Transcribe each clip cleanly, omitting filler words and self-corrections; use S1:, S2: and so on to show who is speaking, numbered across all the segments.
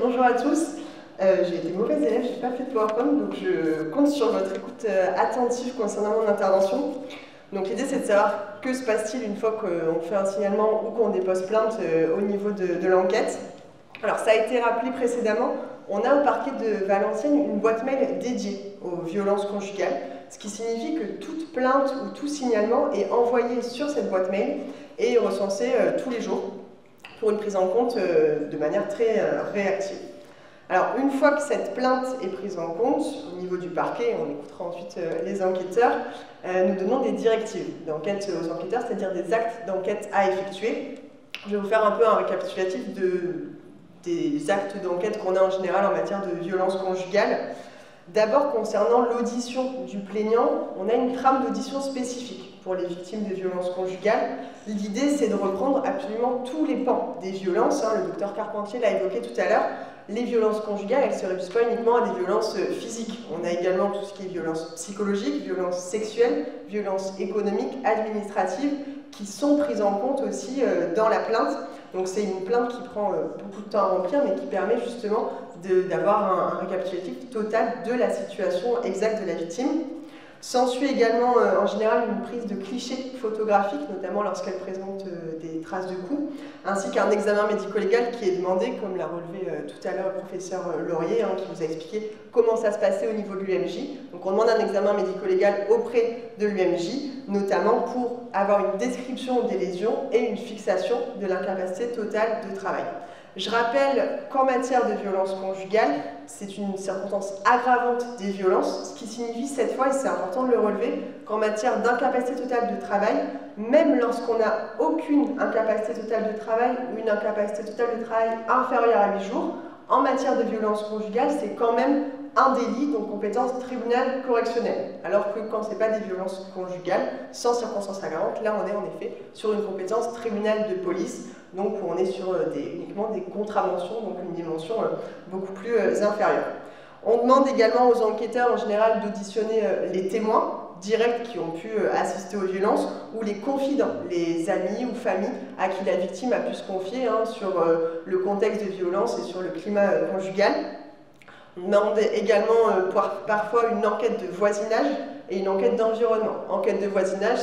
S1: bonjour à tous. J'ai été mauvaise élève, je n'ai pas fait de PowerPoint, donc je compte sur votre écoute attentive concernant mon intervention. Donc l'idée c'est de savoir que se passe-t-il une fois qu'on fait un signalement ou qu'on dépose plainte au niveau de l'enquête. Alors ça a été rappelé précédemment, on a au parquet de Valenciennes une boîte mail dédiée aux violences conjugales, ce qui signifie que toute plainte ou tout signalement est envoyé sur cette boîte mail et recensé tous les jours pour une prise en compte de manière très réactive. Alors une fois que cette plainte est prise en compte au niveau du parquet, on écoutera ensuite les enquêteurs, nous donnons des directives d'enquête aux enquêteurs, c'est-à-dire des actes d'enquête à effectuer. Je vais vous faire un peu un récapitulatif des actes d'enquête qu'on a en général en matière de violence conjugale. D'abord, concernant l'audition du plaignant, on a une trame d'audition spécifique pour les victimes de violences conjugales. L'idée, c'est de reprendre absolument tous les pans des violences. Le docteur Carpentier l'a évoqué tout à l'heure. Les violences conjugales, elles ne se réduisent pas uniquement à des violences physiques. On a également tout ce qui est violence psychologique, violence sexuelle, violence économique, administrative, qui sont prises en compte aussi dans la plainte. Donc c'est une plainte qui prend beaucoup de temps à remplir, mais qui permet justement d'avoir un récapitulatif total de la situation exacte de la victime. S'ensuit également en général une prise de clichés photographiques, notamment lorsqu'elle présente des traces de coups, ainsi qu'un examen médico-légal qui est demandé, comme l'a relevé tout à l'heure le professeur Laurier, qui vous a expliqué comment ça se passait au niveau de l'UMJ. Donc on demande un examen médico-légal auprès de l'UMJ, notamment pour avoir une description des lésions et une fixation de l'incapacité totale de travail. Je rappelle qu'en matière de violence conjugale, c'est une circonstance aggravante des violences, ce qui signifie cette fois, et c'est important de le relever, qu'en matière d'incapacité totale de travail, même lorsqu'on n'a aucune incapacité totale de travail ou une incapacité totale de travail inférieure à 8 jours, en matière de violence conjugale, c'est quand même un délit, donc compétence tribunal correctionnel. Alors que quand ce n'est pas des violences conjugales, sans circonstances aggravantes, là on est en effet sur une compétence tribunal de police, donc on est sur uniquement des contraventions, donc une dimension beaucoup plus inférieure. On demande également aux enquêteurs en général d'auditionner les témoins directs qui ont pu assister aux violences ou les confidents, les amis ou familles à qui la victime a pu se confier sur le contexte de violence et sur le climat conjugal. On demande également parfois une enquête de voisinage et une enquête d'environnement. Enquête de voisinage,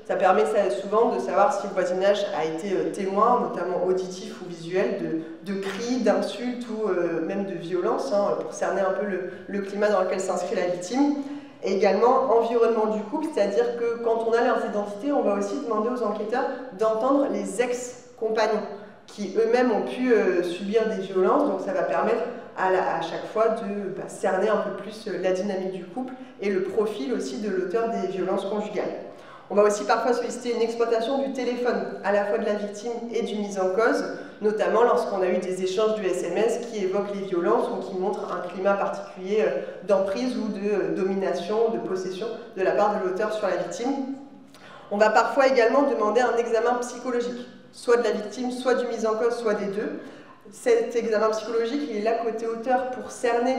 S1: ça permet souvent de savoir si le voisinage a été témoin, notamment auditif ou visuel, de cris, d'insultes ou même de violences, pour cerner un peu le climat dans lequel s'inscrit la victime. Et également environnement du couple, c'est-à-dire que quand on a leurs identités, on va aussi demander aux enquêteurs d'entendre les ex-compagnons qui eux-mêmes ont pu subir des violences, donc ça va permettre à chaque fois de cerner un peu plus la dynamique du couple et le profil aussi de l'auteur des violences conjugales. On va aussi parfois solliciter une exploitation du téléphone, à la fois de la victime et du mis en cause, notamment lorsqu'on a eu des échanges de SMS qui évoquent les violences ou qui montrent un climat particulier d'emprise ou de domination, de possession de la part de l'auteur sur la victime. On va parfois également demander un examen psychologique, soit de la victime, soit du mis en cause, soit des deux. Cet examen psychologique, il est là côté auteur pour cerner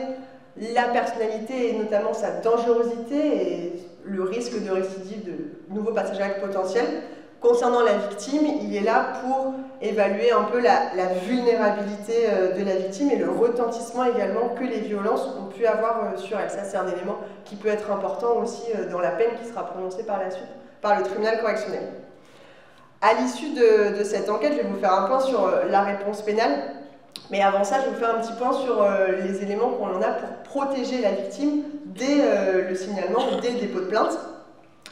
S1: la personnalité et notamment sa dangerosité et le risque de récidive de nouveaux passages à l'acte potentiels. Concernant la victime, il est là pour évaluer un peu la vulnérabilité de la victime et le retentissement également que les violences ont pu avoir sur elle. Ça, c'est un élément qui peut être important aussi dans la peine qui sera prononcée par la suite par le tribunal correctionnel. À l'issue de cette enquête, je vais vous faire un point sur la réponse pénale. Mais avant ça, je vais vous faire un petit point sur les éléments qu'on en a pour protéger la victime dès le signalement, dès le dépôt de plainte.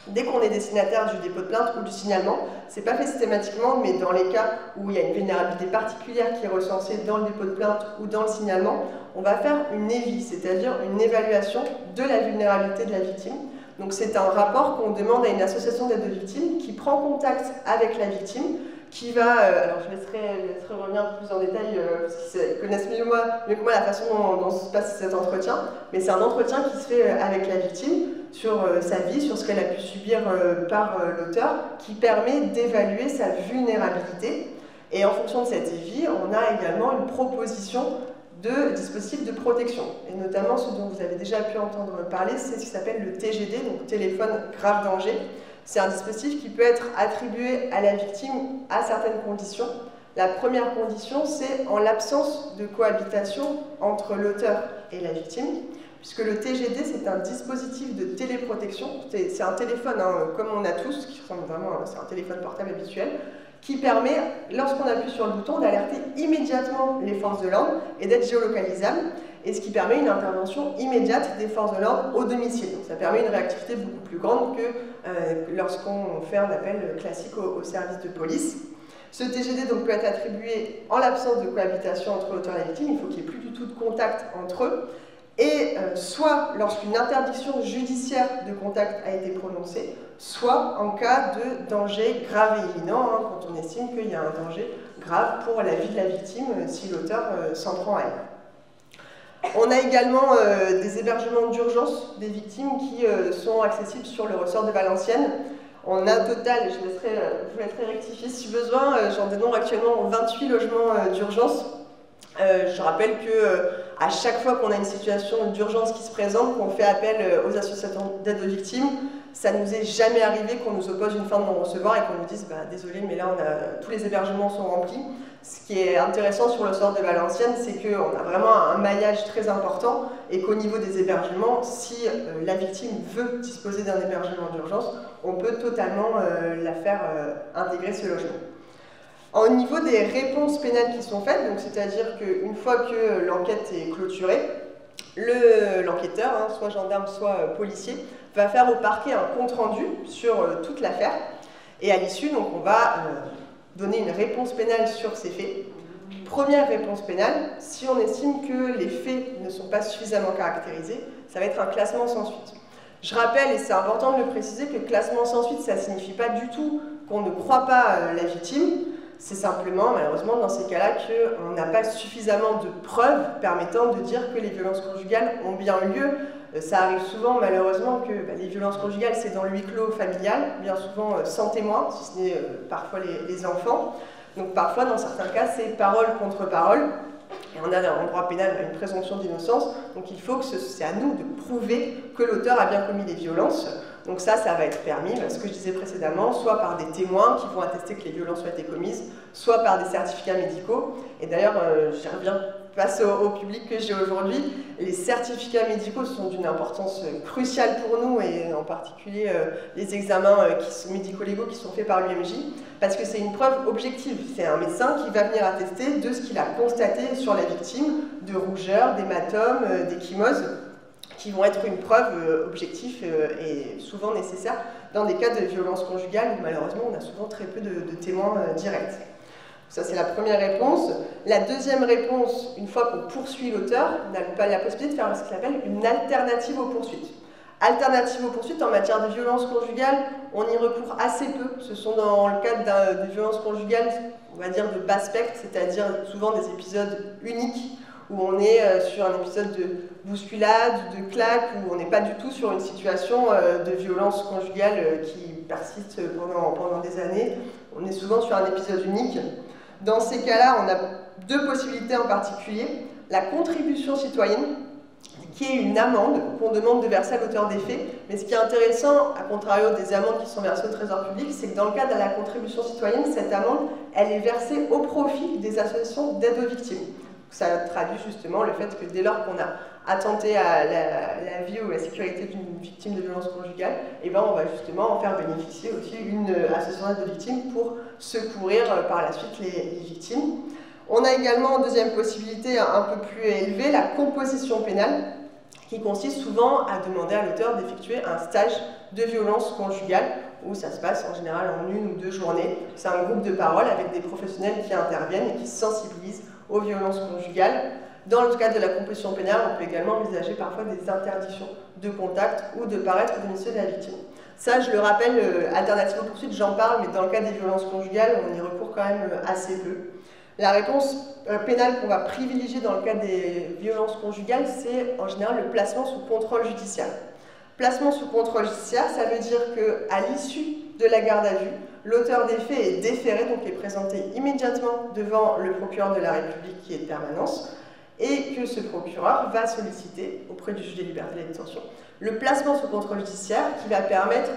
S1: Dès qu'on est destinataire du dépôt de plainte ou du signalement, ce n'est pas fait systématiquement, mais dans les cas où il y a une vulnérabilité particulière qui est recensée dans le dépôt de plainte ou dans le signalement, on va faire une EVI, c'est-à-dire une évaluation de la vulnérabilité de la victime. Donc c'est un rapport qu'on demande à une association d'aide aux victimes qui prend contact avec la victime, qui va, alors je laisserai revenir plus en détail, parce qu'ils connaissent mieux que moi la façon dont se passe cet entretien, mais c'est un entretien qui se fait avec la victime sur sa vie, sur ce qu'elle a pu subir par l'auteur, qui permet d'évaluer sa vulnérabilité. Et en fonction de cette EVI, on a également une proposition de dispositifs de protection. Et notamment ce dont vous avez déjà pu entendre parler, c'est ce qui s'appelle le TGD, donc téléphone grave danger. C'est un dispositif qui peut être attribué à la victime à certaines conditions. La première condition, c'est en l'absence de cohabitation entre l'auteur et la victime, puisque le TGD, c'est un dispositif de téléprotection, c'est un téléphone, hein, comme on a tous, qui ressemble vraiment, c'est un téléphone portable habituel, qui permet, lorsqu'on appuie sur le bouton, d'alerter immédiatement les forces de l'ordre et d'être géolocalisable, et ce qui permet une intervention immédiate des forces de l'ordre au domicile. Donc ça permet une réactivité beaucoup plus grande que lorsqu'on fait un appel classique au service de police. Ce TGD donc, peut être attribué en l'absence de cohabitation entre l'auteur et la victime, il faut qu'il n'y ait plus du tout de contact entre eux, et soit lorsqu'une interdiction judiciaire de contact a été prononcée, soit en cas de danger grave et imminent, hein, quand on estime qu'il y a un danger grave pour la vie de la victime si l'auteur s'en prend à elle. On a également des hébergements d'urgence des victimes qui sont accessibles sur le ressort de Valenciennes. On a au total, je vous laisserai rectifier si besoin, j'en dénombre actuellement 28 logements d'urgence. Je rappelle qu'à chaque fois qu'on a une situation d'urgence qui se présente, qu'on fait appel aux associations d'aide aux victimes, ça ne nous est jamais arrivé qu'on nous oppose une fin de non-recevoir et qu'on nous dise « désolé, mais là tous les hébergements sont remplis ». Ce qui est intéressant sur le sort de Valenciennes, c'est qu'on a vraiment un maillage très important et qu'au niveau des hébergements, si la victime veut disposer d'un hébergement d'urgence, on peut totalement la faire intégrer ce logement. Au niveau des réponses pénales qui sont faites, c'est-à-dire qu'une fois que l'enquête est clôturée, l'enquêteur, hein, soit gendarme, soit policier, va faire au parquet un compte-rendu sur toute l'affaire. Et à l'issue, on va donner une réponse pénale sur ces faits. Première réponse pénale, si on estime que les faits ne sont pas suffisamment caractérisés, ça va être un classement sans suite. Je rappelle, et c'est important de le préciser, que classement sans suite, ça ne signifie pas du tout qu'on ne croit pas la victime. C'est simplement, malheureusement, dans ces cas-là, qu'on n'a pas suffisamment de preuves permettant de dire que les violences conjugales ont bien eu lieu. Ça arrive souvent, malheureusement, que les violences conjugales, c'est dans le huis clos familial, bien souvent sans témoin, si ce n'est parfois les enfants. Donc parfois, dans certains cas, c'est parole contre parole. Et on a en droit pénal une présomption d'innocence. Donc il faut que c'est à nous de prouver que l'auteur a bien commis les violences. Donc ça va être permis, ce que je disais précédemment, soit par des témoins qui vont attester que les violences ont été commises, soit par des certificats médicaux. Et d'ailleurs, j'y reviens face au public que j'ai aujourd'hui, les certificats médicaux sont d'une importance cruciale pour nous, et en particulier les examens médico-légaux qui sont faits par l'UMJ, parce que c'est une preuve objective. C'est un médecin qui va venir attester de ce qu'il a constaté sur la victime, de rougeur, d'hématomes, d'ecchymoses, qui vont être une preuve objective et souvent nécessaire dans des cas de violence conjugale où malheureusement on a souvent très peu de témoins directs. Ça c'est la première réponse. La deuxième réponse, une fois qu'on poursuit l'auteur, on a pas la possibilité de faire ce qu'on appelle une alternative aux poursuites. Alternative aux poursuites en matière de violence conjugale, on y recourt assez peu. Ce sont dans le cadre de violences conjugales, on va dire de bas spectre, c'est-à-dire souvent des épisodes uniques, où on est sur un épisode de bousculade, de claque, où on n'est pas du tout sur une situation de violence conjugale qui persiste pendant des années. On est souvent sur un épisode unique. Dans ces cas-là, on a deux possibilités en particulier. La contribution citoyenne, qui est une amende qu'on demande de verser à l'auteur des faits. Mais ce qui est intéressant, à contrario des amendes qui sont versées au Trésor public, c'est que dans le cadre de la contribution citoyenne, cette amende, elle est versée au profit des associations d'aide aux victimes. Ça traduit justement le fait que dès lors qu'on a attenté à la vie ou à la sécurité d'une victime de violence conjugale, on va justement en faire bénéficier aussi une association d'aide aux victimes pour secourir par la suite les victimes. On a également en deuxième possibilité un peu plus élevée la composition pénale, qui consiste souvent à demander à l'auteur d'effectuer un stage de violence conjugale, où ça se passe en général en 1 ou 2 journées. C'est un groupe de parole avec des professionnels qui interviennent et qui sensibilisent aux violences conjugales. Dans le cadre de la composition pénale, on peut également envisager parfois des interdictions de contact ou de paraître au domicile de la victime. Ça, je le rappelle, alternative aux poursuites, j'en parle, mais dans le cas des violences conjugales, on y recourt quand même assez peu. La réponse pénale qu'on va privilégier dans le cas des violences conjugales, c'est en général le placement sous contrôle judiciaire. Placement sous contrôle judiciaire, ça veut dire qu'à l'issue de la garde à vue, l'auteur des faits est déféré, donc est présenté immédiatement devant le procureur de la République qui est de permanence, et que ce procureur va solliciter auprès du juge des libertés et de la détention le placement sous contrôle judiciaire qui va permettre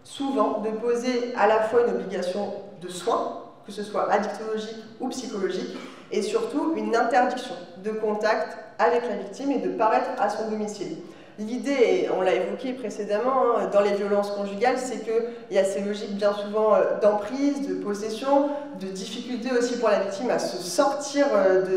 S1: souvent de poser à la fois une obligation de soins, que ce soit addictologique ou psychologique, et surtout une interdiction de contact avec la victime et de paraître à son domicile. L'idée, et on l'a évoqué précédemment, dans les violences conjugales, c'est qu'il y a ces logiques bien souvent d'emprise, de possession, de difficulté aussi pour la victime à se sortir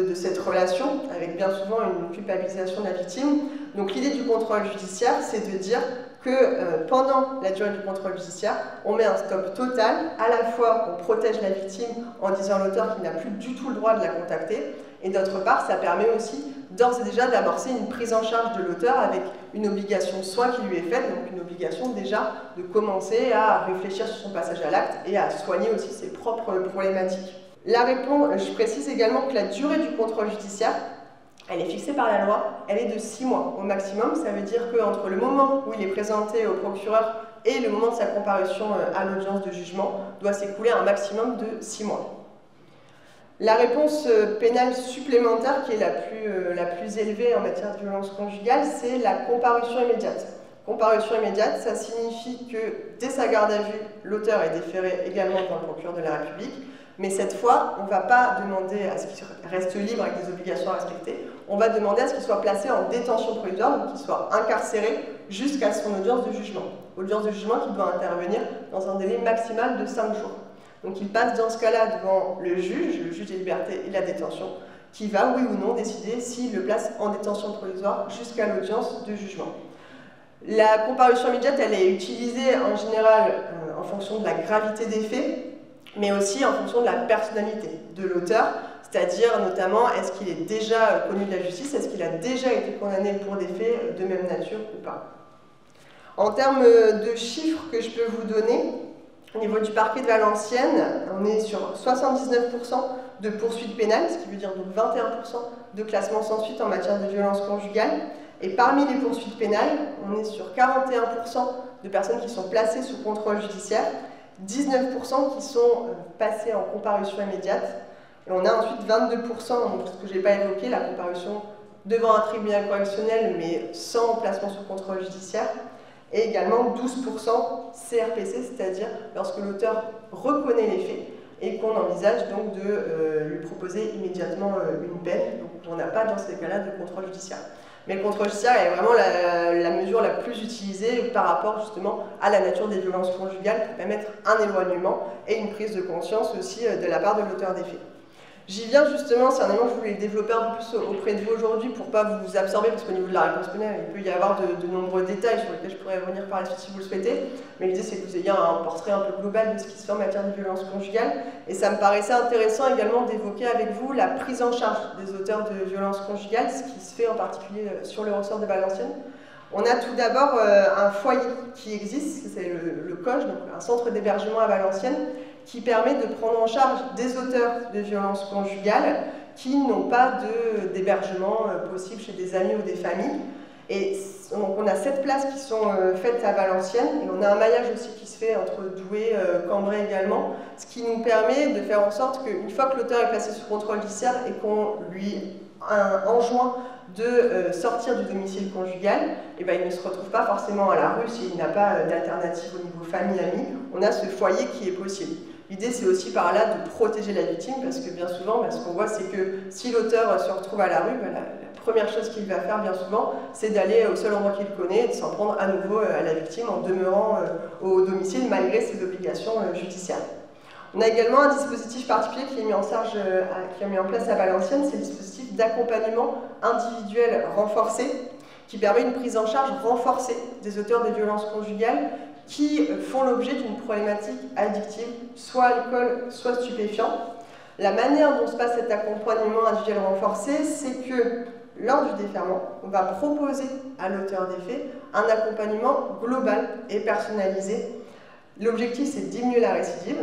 S1: de cette relation, avec bien souvent une culpabilisation de la victime. Donc l'idée du contrôle judiciaire, c'est de dire que pendant la durée du contrôle judiciaire, on met un stop total. À la fois, on protège la victime en disant à l'auteur qu'il n'a plus du tout le droit de la contacter, et d'autre part, ça permet aussi d'ores et déjà d'amorcer une prise en charge de l'auteur avec une obligation de soin qui lui est faite, donc une obligation déjà de commencer à réfléchir sur son passage à l'acte et à soigner aussi ses propres problématiques. La réponse, je précise également que la durée du contrôle judiciaire, elle est fixée par la loi, elle est de 6 mois au maximum. Ça veut dire qu'entre le moment où il est présenté au procureur et le moment de sa comparution à l'audience de jugement, doit s'écouler un maximum de 6 mois. La réponse pénale supplémentaire qui est la plus élevée en matière de violence conjugale, c'est la comparution immédiate. Comparution immédiate, ça signifie que dès sa garde à vue, l'auteur est déféré également devant le procureur de la République, mais cette fois, on ne va pas demander à ce qu'il reste libre avec des obligations à respecter, on va demander à ce qu'il soit placé en détention provisoire, donc qu'il soit incarcéré jusqu'à son audience de jugement. Audience de jugement qui doit intervenir dans un délai maximal de 5 jours. Donc il passe dans ce cas-là devant le juge des libertés et de la détention, qui va, oui ou non, décider s'il le place en détention provisoire jusqu'à l'audience de jugement. La comparution immédiate, elle est utilisée en général en fonction de la gravité des faits, mais aussi en fonction de la personnalité de l'auteur, c'est-à-dire notamment est-ce qu'il est déjà connu de la justice, est-ce qu'il a déjà été condamné pour des faits de même nature ou pas. En termes de chiffres que je peux vous donner, au niveau du parquet de Valenciennes, on est sur 79% de poursuites pénales, ce qui veut dire donc 21% de classement sans suite en matière de violence conjugale. Et parmi les poursuites pénales, on est sur 41% de personnes qui sont placées sous contrôle judiciaire, 19% qui sont passées en comparution immédiate, et on a ensuite 22%, donc ce que je n'ai pas évoqué, la comparution devant un tribunal correctionnel, mais sans placement sous contrôle judiciaire, et également 12% CRPC, c'est-à-dire lorsque l'auteur reconnaît les faits et qu'on envisage donc de lui proposer immédiatement une peine. Donc on n'a pas dans ces cas-là de contrôle judiciaire. Mais le contrôle judiciaire est vraiment la mesure la plus utilisée par rapport justement à la nature des violences conjugales pour permettre un éloignement et une prise de conscience aussi de la part de l'auteur des faits. J'y viens justement, c'est un élément que je voulais développer un peu plus auprès de vous aujourd'hui pour ne pas vous absorber, parce qu'au niveau de la réponse pénale, il peut y avoir de nombreux détails sur lesquels je pourrais revenir par la suite si vous le souhaitez, mais l'idée c'est que vous ayez un portrait un peu global de ce qui se fait en matière de violence conjugale, et ça me paraissait intéressant également d'évoquer avec vous la prise en charge des auteurs de violences conjugales, ce qui se fait en particulier sur le ressort de Valenciennes. On a tout d'abord un foyer qui existe, c'est le COJ, donc un centre d'hébergement à Valenciennes, qui permet de prendre en charge des auteurs de violences conjugales qui n'ont pas d'hébergement possible chez des amis ou des familles. Et donc on a 7 places qui sont faites à Valenciennes, et on a un maillage aussi qui se fait entre Douai, Cambrai également, ce qui nous permet de faire en sorte qu'une fois que l'auteur est placé sous contrôle judiciaire et qu'on lui enjoint de sortir du domicile conjugal, et ben, il ne se retrouve pas forcément à la rue s'il n'a pas d'alternative au niveau famille-amis. On a ce foyer qui est possible. L'idée, c'est aussi par là de protéger la victime, parce que bien souvent, ce qu'on voit, c'est que si l'auteur se retrouve à la rue, la première chose qu'il va faire bien souvent, c'est d'aller au seul endroit qu'il connaît et de s'en prendre à nouveau à la victime en demeurant au domicile malgré ses obligations judiciaires. On a également un dispositif particulier qui est mis en place à Valenciennes, c'est le dispositif d'accompagnement individuel renforcé, qui permet une prise en charge renforcée des auteurs de violences conjugales qui font l'objet d'une problématique addictive, soit alcool, soit stupéfiant. La manière dont se passe cet accompagnement individuel renforcé, c'est que lors du déferment, on va proposer à l'auteur des faits un accompagnement global et personnalisé. L'objectif, c'est de diminuer la récidive.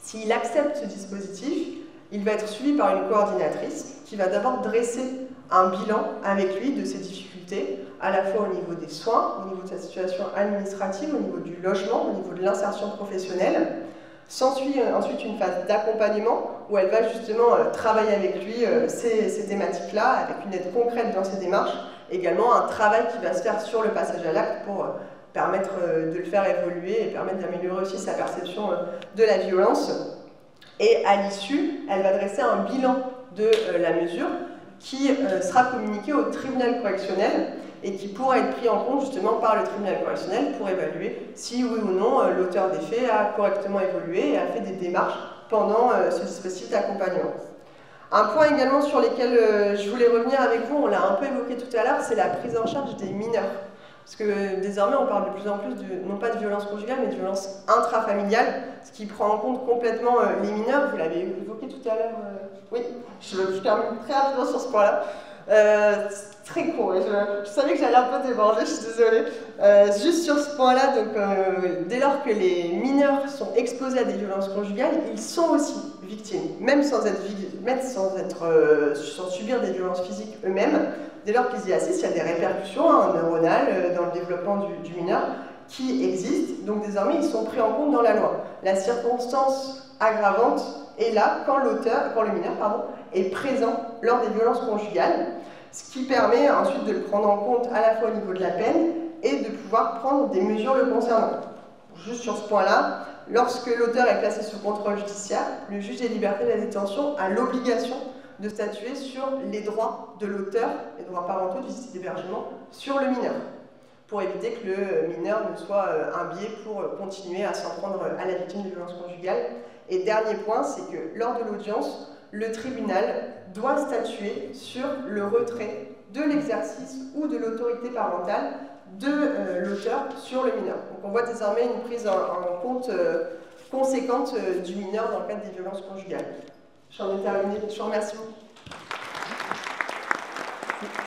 S1: S'il accepte ce dispositif, il va être suivi par une coordinatrice qui va d'abord dresser un bilan avec lui de ses difficultés, à la fois au niveau des soins, au niveau de sa situation administrative, au niveau du logement, au niveau de l'insertion professionnelle. S'ensuit ensuite une phase d'accompagnement où elle va justement travailler avec lui ces thématiques-là, avec une aide concrète dans ses démarches, également un travail qui va se faire sur le passage à l'acte pour permettre de le faire évoluer et permettre d'améliorer aussi sa perception de la violence. Et à l'issue, elle va dresser un bilan de la mesure qui sera communiqué au tribunal correctionnel et qui pourra être pris en compte justement par le tribunal correctionnel pour évaluer si oui ou non l'auteur des faits a correctement évolué et a fait des démarches pendant ce dispositif d'accompagnement. Un point également sur lequel je voulais revenir avec vous, on l'a un peu évoqué tout à l'heure, c'est la prise en charge des mineurs. Parce que désormais, on parle de plus en plus, non pas de violence conjugale, mais de violence intrafamiliale, ce qui prend en compte complètement les mineurs. Vous l'avez évoqué tout à l'heure. Oui, je termine très rapidement sur ce point-là. Très court, je savais que j'allais un peu déborder, je suis désolée. Juste sur ce point-là, dès lors que les mineurs sont exposés à des violences conjugales, ils sont aussi victimes, même sans subir des violences physiques eux-mêmes. Dès lors qu'ils y assistent, il y a des répercussions neuronales dans le développement du mineur qui existent, donc désormais ils sont pris en compte dans la loi. La circonstance aggravante est là quand le mineur est présent lors des violences conjugales, ce qui permet ensuite de le prendre en compte à la fois au niveau de la peine et de pouvoir prendre des mesures le concernant. Juste sur ce point-là, lorsque l'auteur est placé sous contrôle judiciaire, le juge des libertés et de la détention a l'obligation de statuer sur les droits de l'auteur, les droits parentaux du site d'hébergement, sur le mineur, pour éviter que le mineur ne soit un biais pour continuer à s'en prendre à la victime de violences conjugales. Et dernier point, c'est que lors de l'audience, le tribunal doit statuer sur le retrait de l'exercice ou de l'autorité parentale de l'auteur sur le mineur. Donc on voit désormais une prise en compte conséquente du mineur dans le cadre des violences conjugales. J'en ai terminé, je vous remercie beaucoup.